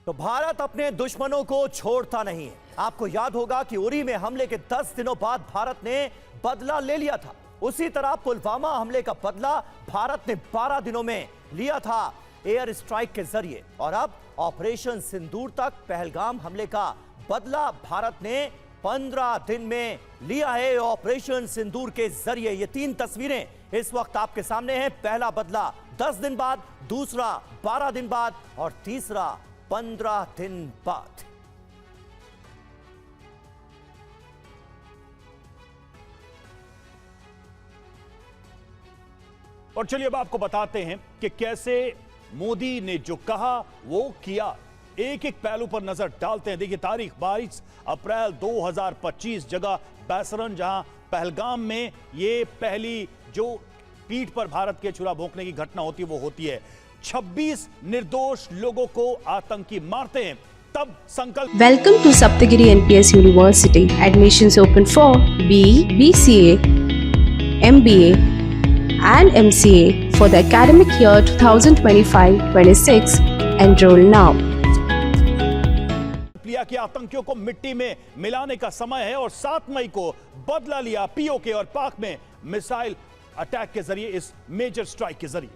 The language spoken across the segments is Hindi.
तो भारत अपने दुश्मनों को छोड़ता नहीं है। आपको याद होगा कि उरी में हमले के 10 दिनों बाद भारत ने बदला ले लिया था। उसी तरह पुलवामा हमले का बदला भारत ने 12 दिनों में लिया था एयर स्ट्राइक के जरिए, और अब ऑपरेशन सिंदूर तक पहलगाम हमले का बदला भारत ने 15 दिन में लिया है ऑपरेशन सिंदूर के जरिए। ये 3 तस्वीरें इस वक्त आपके सामने हैं। पहला बदला 10 दिन बाद, दूसरा 12 दिन बाद और तीसरा 15 दिन बाद। और चलिए अब आपको बताते हैं कि कैसे मोदी ने जो कहा वो किया। एक एक पहलू पर नजर डालते हैं। देखिए तारीख 22 अप्रैल 2025, जगह बैसरन, जहां पहलगाम में ये पहली जो पीठ पर भारत के छुरा भोंकने की घटना होती है वो होती है। 26 निर्दोष लोगों को आतंकी मारते हैं, तब संकल्प। Welcome to Saptagiri NPS University. Admissions open for BE, BCA, MBA and MCA for the academic year 2025-26. Enroll now. लिया कि आतंकियों को मिट्टी में मिलाने का समय है और 7 मई को बदला लिया पीओके और पाक में मिसाइल अटैक के जरिए, इस मेजर स्ट्राइक के जरिए।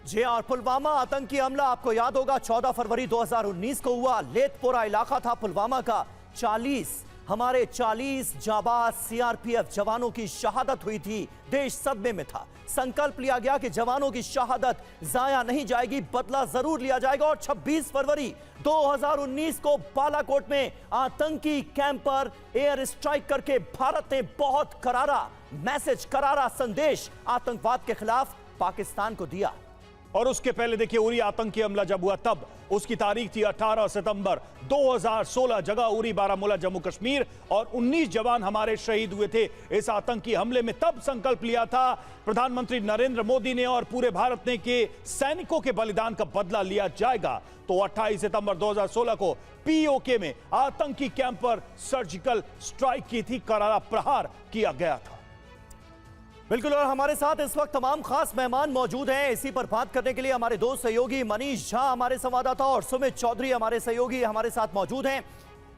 जी और पुलवामा आतंकी हमला आपको याद होगा 14 फरवरी 2019 को हुआ। लेथपोरा इलाका था पुलवामा का। 40 जाबाज सीआरपीएफ जवानों की शहादत हुई थी। देश सदमे में था। संकल्प लिया गया कि जवानों की शहादत जाया नहीं जाएगी, बदला जरूर लिया जाएगा। और 26 फरवरी 2019 को बालाकोट में आतंकी कैंप पर एयर स्ट्राइक करके भारत ने बहुत करारा मैसेज, करारा संदेश आतंकवाद के खिलाफ पाकिस्तान को दिया। और उसके पहले देखिए उरी आतंकी हमला जब हुआ तब उसकी तारीख थी 18 सितंबर 2016, जगह उरी बारामूला जम्मू कश्मीर, और 19 जवान हमारे शहीद हुए थे इस आतंकी हमले में। तब संकल्प लिया था प्रधानमंत्री नरेंद्र मोदी ने और पूरे भारत ने कि सैनिकों के बलिदान का बदला लिया जाएगा। तो 28 सितंबर 2016 को पीओके में आतंकी कैंप पर सर्जिकल स्ट्राइक की थी, करारा प्रहार किया गया था। बिल्कुल, और हमारे साथ इस वक्त तमाम खास मेहमान मौजूद हैं। इसी पर बात करने के लिए हमारे दो सहयोगी मनीष झा हमारे संवाददाता और सुमित चौधरी हमारे सहयोगी हमारे साथ मौजूद हैं।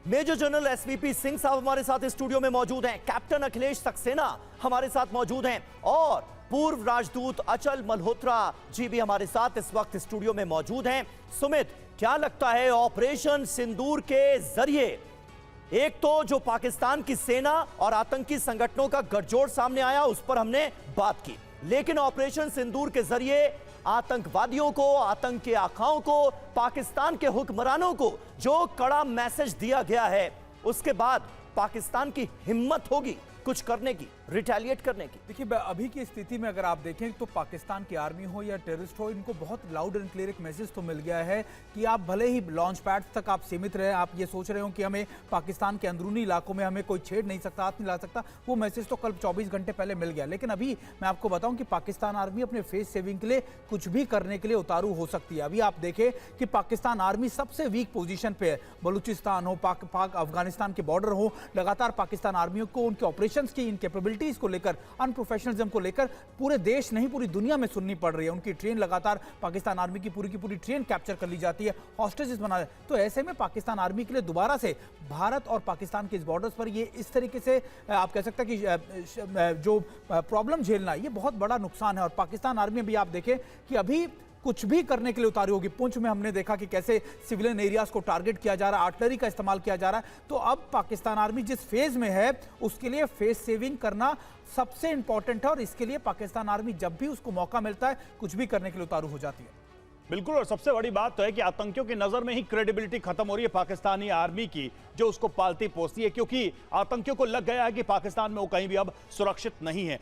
मेजर जनरल एसवीपी सिंह साहब हमारे साथ स्टूडियो में मौजूद हैं। कैप्टन अखिलेश सक्सेना हमारे साथ मौजूद हैं और पूर्व राजदूत अचल मल्होत्रा जी भी हमारे साथ इस वक्त स्टूडियो में मौजूद हैं। सुमित, क्या लगता है ऑपरेशन सिंदूर के जरिए एक तो जो पाकिस्तान की सेना और आतंकी संगठनों का गठजोड़ सामने आया उस पर हमने बात की, लेकिन ऑपरेशन सिंदूर के जरिए आतंकवादियों को, आतंक के आखाओं को, पाकिस्तान के हुक्मरानों को जो कड़ा मैसेज दिया गया है, उसके बाद पाकिस्तान की हिम्मत होगी कुछ करने की, रिटेलिएट करने की। देखिए अभी की स्थिति में अगर आप देखें तो पाकिस्तान की आर्मी हो या टेररिस्ट हो, इनको बहुत लाउड एंड क्लियर एक मैसेज तो मिल गया है कि आप भले ही लॉन्च पैड्स तक आप सीमित रहे, आप ये सोच रहे हो कि हमें पाकिस्तान के अंदरूनी इलाकों में हमें कोई छेड़ नहीं सकता, हाथ नहीं ला सकता, वो मैसेज तो कल 24 घंटे पहले मिल गया। लेकिन अभी मैं आपको बताऊं कि पाकिस्तान आर्मी अपने फेस सेविंग के लिए कुछ भी करने के लिए उतारू हो सकती है। अभी आप देखें कि पाकिस्तान आर्मी सबसे वीक पोजिशन पे है। बलूचिस्तान हो, पाक अफगानिस्तान के बॉर्डर हो, लगातार पाकिस्तान आर्मियों को उनके ऑपरेशन की, इन कैपेबिलिटीज को लेकर, अनप्रोफेशनलिज्म को लेकर पूरे देश नहीं पूरी दुनिया में सुननी पड़ रही है। उनकी ट्रेन लगातार पाकिस्तान आर्मी की पूरी ट्रेन कैप्चर कर ली जाती है, हॉस्टेजेस बना। तो ऐसे में पाकिस्तान आर्मी के लिए दोबारा से भारत और पाकिस्तान के इस बॉर्डर्स पर ये इस तरीके से आप कह सकते हैं कि जो प्रॉब्लम झेलना, ये बहुत बड़ा नुकसान है। और पाकिस्तान आर्मी भी आप देखें कि अभी कुछ भी करने के लिए उतारी होगी। पुंछ में हमने देखा कि कैसे सिविलियन एरियाज को टारगेट किया जा रहा है, आर्टिलरी का इस्तेमाल किया जा रहा है। तो अब पाकिस्तान आर्मी जिस फेज में है उसके लिए फेस सेविंग करना सबसे इंपॉर्टेंट है, और इसके लिए पाकिस्तान आर्मी जब भी उसको मौका मिलता है कुछ भी करने के लिए उतारू हो जाती है। बिल्कुल, और सबसे बड़ी बात तो है कि आतंकियों की नजर में ही क्रेडिबिलिटी खत्म हो रही है पाकिस्तानी आर्मी की, जो उसको पालती पोसती है, क्योंकि आतंकियों को लग गया है कि पाकिस्तान में वो कहीं भी अब सुरक्षित नहीं है।